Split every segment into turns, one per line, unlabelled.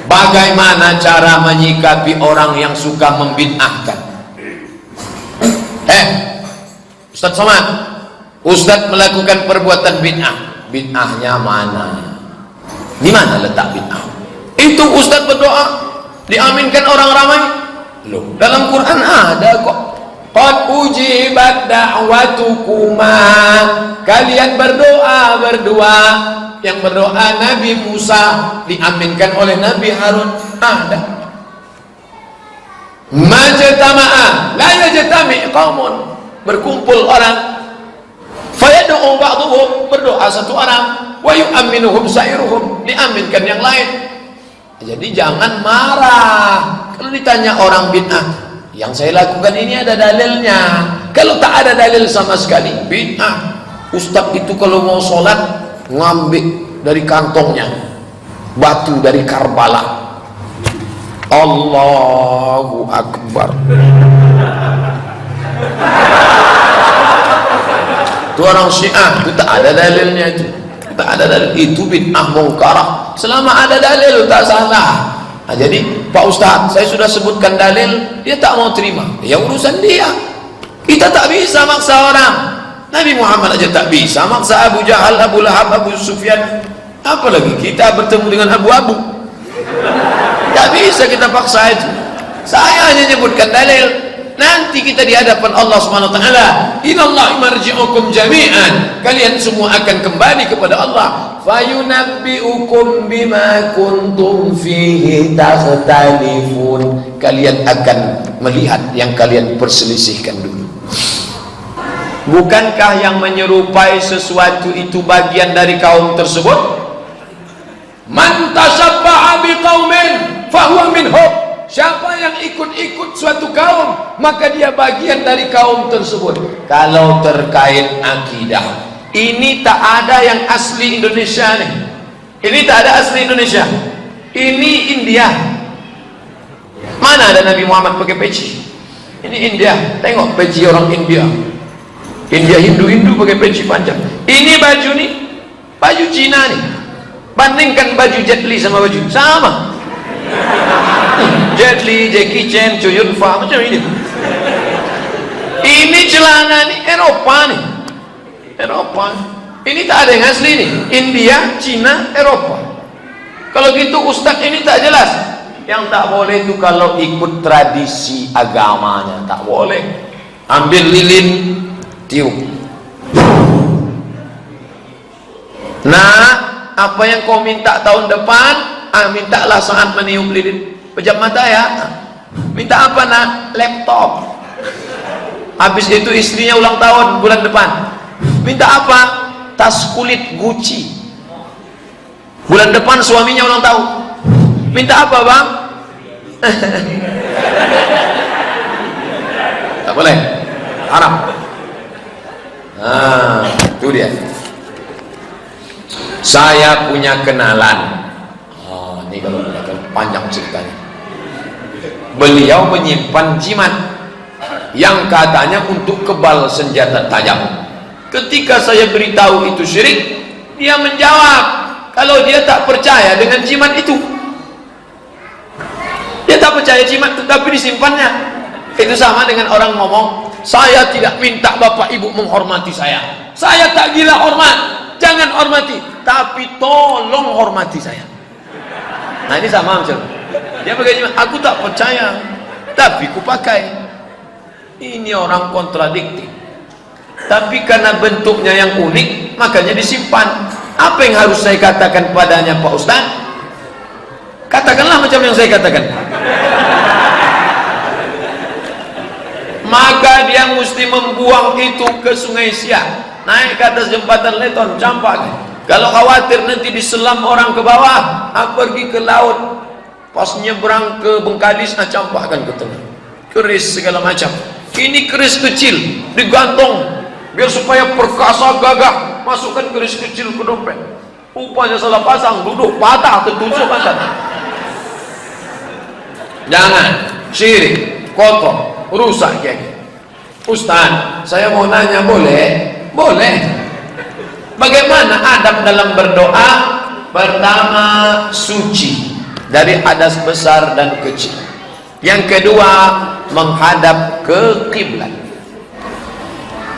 Bagaimana cara menyikapi orang yang suka membid'ahkan? Ustaz Somad, Ustaz melakukan perbuatan bid'ah. Bid'ahnya mana? Di mana letak bid'ah? Itu Ustaz berdoa diaminkan orang ramai. Loh, dalam Quran ada kok. Qad ujibat da'watukuma. Kalian berdoa berdua. Yang berdoa Nabi Musa diaminkan oleh Nabi Harun. Ada. Majtama'a la yajtami' qaumun. Berkumpul orang, fayad'u ba'dhum, berdoa satu orang, wa yu'minuhum sa'iruhum, diaminkan yang lain. Jadi jangan marah kalau ditanya orang bid'ah. Yang saya lakukan ini ada dalilnya. Kalau tak ada dalil sama sekali, bid'ah. Ustaz itu kalau mau sholat ngambil dari kantongnya batu dari Karbala. Allahu Akbar. Itu orang Syiah, itu tak ada dalilnya, itu tak ada dalil, itu bid'ah mungkarah. Selama ada dalil tak salah. Nah, jadi Pak Ustaz, saya sudah sebutkan dalil, dia tak mau terima, ya urusan dia. Kita tak bisa maksa orang. Nabi Muhammad aja tak bisa maksa Abu Jahal, Abu Lahab, Abu Sufyan, apalagi kita bertemu dengan Abu-Abu. Tak bisa kita paksa itu. Saya hanya nyebutkan dalil. Nanti kita di hadapan Allah Subhanahu wa taala, innallaha marji'ukum jami'an. Kalian semua akan kembali kepada Allah. Fayunabbi'ukum bima kuntum fihi takhtalifun. Kalian akan melihat yang kalian perselisihkan dulu. Bukankah yang menyerupai sesuatu itu bagian dari kaum tersebut? Man tashabbaha biqaumin fahuwa minhum. Siapa yang ikut-ikut suatu kaum, maka dia bagian dari kaum tersebut. Kalau terkait akidah, ini tak ada yang asli Indonesia nih. Ini tak ada asli Indonesia. Ini India. Mana ada Nabi Muhammad pakai peci? Ini India. Tengok peci orang India. India Hindu-Hindu pakai peci panjang. Ini baju nih, baju Cina nih. Bandingkan baju Jet Li sama baju sama. Jet Li, Jackie Chan, Chow Yun Fat, macam ini. Ini celana nih Eropa nih. Eropa. Ini tak ada yang asli nih. India, Cina, Eropa. Kalau gitu Ustadz ini tak jelas. Yang tak boleh itu kalau ikut tradisi agamanya, tak boleh. Ambil lilin, tiup. Nah, apa yang kau minta tahun depan, mintalah saat meniup lilin. Pejam mata ya. Minta apa nak? Laptop. Habis itu istrinya ulang tahun bulan depan. Minta apa? Tas kulit Gucci. Bulan depan suaminya ulang tahun. Minta apa bang? Tak boleh. Haram. Nah, itu dia. Saya punya kenalan. Ini kalau panjang ceritanya. Beliau menyimpan jimat yang katanya untuk kebal senjata tajam. Ketika saya beritahu itu syirik, dia menjawab kalau dia tak percaya dengan jimat itu. Dia tak percaya jimat tetapi disimpannya. Itu sama dengan orang ngomong, saya tidak minta bapak ibu menghormati saya. Saya tak gila hormat, jangan hormati, tapi tolong hormati saya. Nah ini sama macam dia pakai jimat, aku tak percaya tapi ku pakai. Ini orang kontradiktif, tapi karena bentuknya yang unik makanya disimpan. Apa yang harus saya katakan padanya Pak Ustaz? Katakanlah macam yang saya katakan. Maka dia mesti membuang itu ke Sungai Siak, naik ke atas jembatan Leton, campak. Kalau khawatir nanti diselam orang ke bawah, pergi ke laut. Pas nyebrang ke Bengkalis, campakkan ke tengah. Keris segala macam. Ini keris kecil, digantung biar supaya perkasa gagah. Masukkan keris kecil ke dompet. Rupanya salah pasang, duduk patah, tertusuk patah. Jangan syirik, kotor, rusak kayak. Ustaz, saya mau nanya, boleh? Boleh. Bagaimana adab dalam berdoa? Pertama, suci. dari hadas besar dan kecil. Yang kedua, menghadap ke kiblat.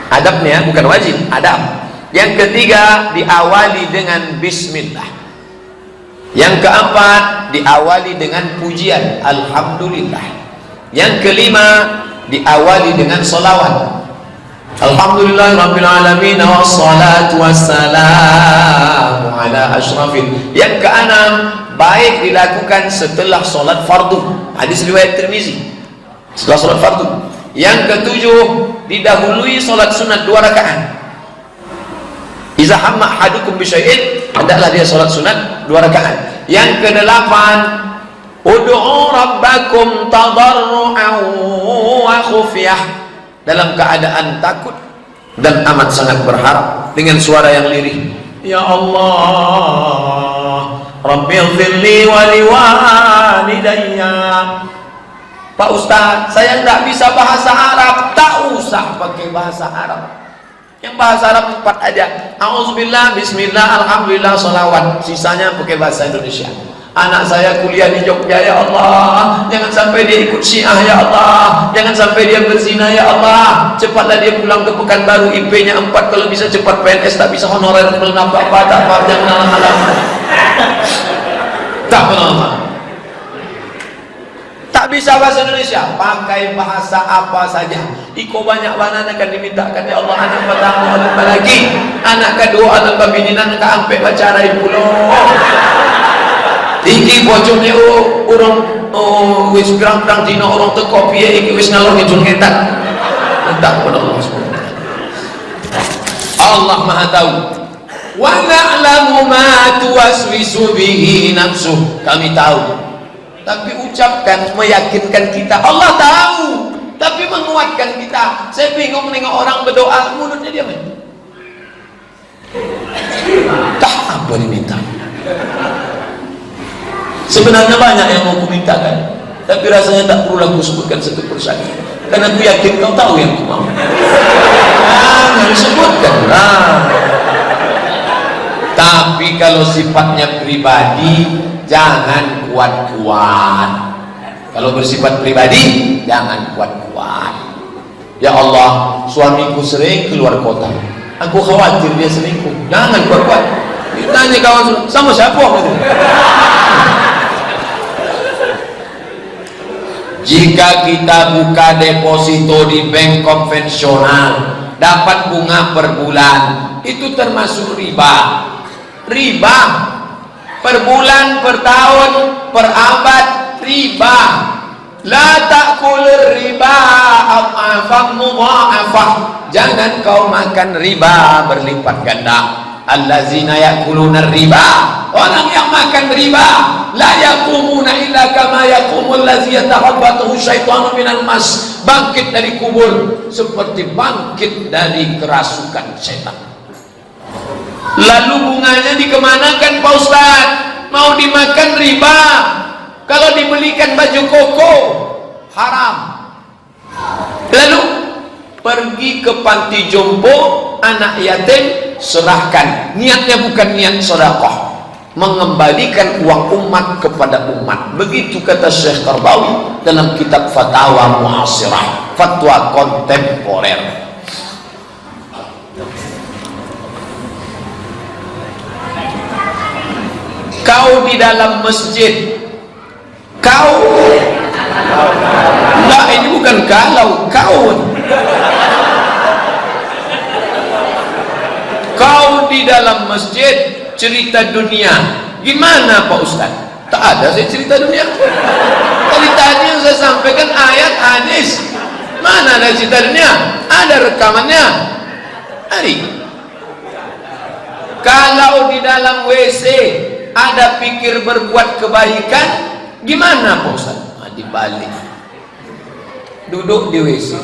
Adabnya bukan wajib, adab. Yang ketiga, diawali dengan bismillah. Yang keempat, diawali dengan pujian alhamdulillah. Yang kelima, diawali dengan salawat. Alhamdulillah rabbil alamin wassalatu wassalamu ala asyrafil. Yang keenam, baik dilakukan setelah solat fardu. Hadis riwayat Tirmizi. Setelah solat fardu. Yang ketujuh, didahului solat sunat 2 rakaat. Iza hamma ahadukum bisyai'in, adalah dia solat sunat 2 rakaat. Yang kedelapan, ud'u rabbakum tadarru'an wa khufyah, dalam keadaan takut dan amat sangat berharap dengan suara yang lirih. Ya Allah, Rabbighfirli wa liwalidayya. Pak Ustaz, saya tidak bisa bahasa Arab. Tak usah pakai bahasa Arab. Yang bahasa Arab 4 aja. Auzubillah, bismillah, alhamdulillah, salawat. Sisanya pakai bahasa Indonesia. Anak saya kuliah di Jogja, ya Allah, jangan sampai dia ikut Syiah, ya Allah, jangan sampai dia berzina, ya Allah, cepatlah dia pulang ke Pekanbaru, IP-nya 4, kalau bisa cepat PNS, tak bisa honorer, apa, tak apa, jangan alamat, tak pernah, tak bisa bahasa Indonesia, pakai bahasa apa saja. Iko banyak banan akan dimintakan, ya Allah, anak pertama, anak lagi, anak kedua, anak babininan, anak ampe bacara ibu loh. Iki bojone urung wis pirang-pirang dina urung teko piye iki wis ngalor ngidul ngetak. Entak kepada Allah Subhanahu wa taala. Allah Maha tahu. Wa na'lamu ma tuwaswisu bihi nafsuh. Kami tahu. Tapi ucapkan meyakinkan kita. Allah tahu, tapi menguatkan kita. Saya bingung nengok orang berdoa mulutnya dia main. Tak apa diminta. Sebenarnya banyak yang mau kumintakan, tapi rasanya tak perlu aku sebutkan satu persatu, karena aku yakin kau tahu yang aku mau. Jangan sebutkan lah. Tapi kalau sifatnya pribadi, jangan kuat-kuat. Kalau bersifat pribadi, jangan kuat-kuat. Ya Allah, suamiku sering keluar kota, aku khawatir dia selingkuh. Jangan kuat-kuat. Ditanya kawan, sama siapa itu? Jika kita buka deposito di bank konvensional, dapat bunga per bulan, itu termasuk riba. Riba per bulan, per tahun, per abad, riba. La ta'kul riba adhafan mudha'afah. Jangan kau makan riba berlipat ganda. Allazina ya'kuluna riba, orang yang makan riba, la yaqumuna illa kama yaqumul ladzi yatahabbathu syaitanu minal mas. Bangkit dari kubur seperti bangkit dari kerasukan setan. Lalu bunganya dikemanakan Pak Ustaz? Mau dimakan riba. Kalau dibelikan baju koko haram. Lalu pergi ke panti jompo, anak yatim serahkan. Niatnya bukan niat sedekah, mengembalikan uang umat kepada umat. Begitu kata Syekh Qardawi dalam kitab Fatawa Mu'asirah, fatwa kontemporer. Kau di dalam masjid, kau enggak, ini bukan kalau, kau di dalam masjid cerita dunia. Gimana Pak Ustaz? Tak ada saya cerita dunia. Tadi yang saya sampaikan ayat hadis. Mana ada cerita dunia? Ada rekamannya. Hari. Kalau di dalam WC ada pikir berbuat kebaikan, gimana Pak Ustaz? Dibalik. Duduk di WC,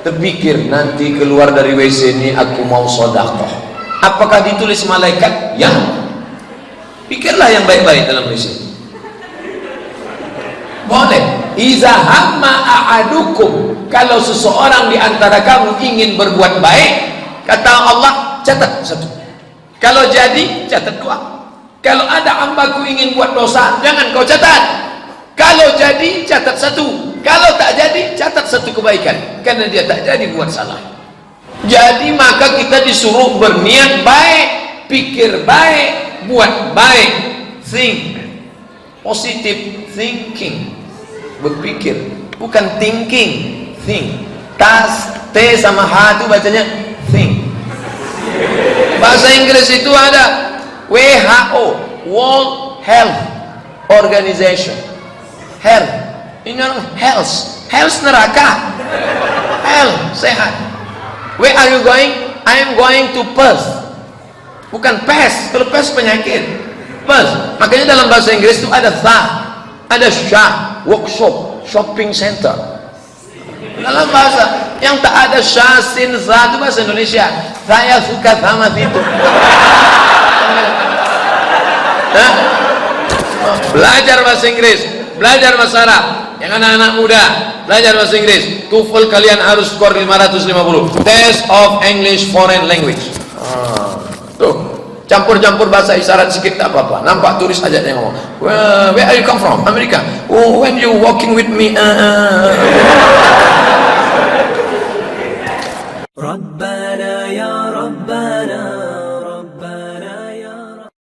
terpikir nanti keluar dari WC ini aku mau sedekah. Apakah ditulis malaikat? Ya. Pikirlah yang baik-baik dalam WC. Boleh. Iza hamma ahadukum, kalau seseorang di antara kamu ingin berbuat baik, kata Allah, catat 1. Kalau jadi, catat 2. Kalau ada hambaku ingin buat dosa, jangan kau catat. Kalau jadi, catat satu. Kalau tak jadi, catat satu kebaikan. Karena dia tak jadi buat salah. Jadi maka kita disuruh berniat baik, pikir baik, buat baik. Think. Positive thinking. Berpikir. Bukan thinking. Think. T sama H itu bacanya think. Bahasa Inggris itu ada WHO, World Health Organization. Health, ini orang health neraka. Health, sehat. Where are you going? I am going to Perth. Bukan pes, kalau pes penyakit. Perth. Makanya dalam bahasa Inggris itu ada ada syah, workshop, shopping center. Dalam bahasa yang tak ada syah, sin, za itu bahasa Indonesia. Saya suka sama itu. Belajar bahasa Inggris, belajar bahasa Arab. Yang anak-anak muda belajar bahasa Inggris, TOEFL kalian harus skor 550. Test of English Foreign Language. Tuh, campur-campur bahasa isyarat sedikit tak apa-apa. Nampak turis aja dia ngomong. Where are you come from? Amerika. Oh, when you walking with me.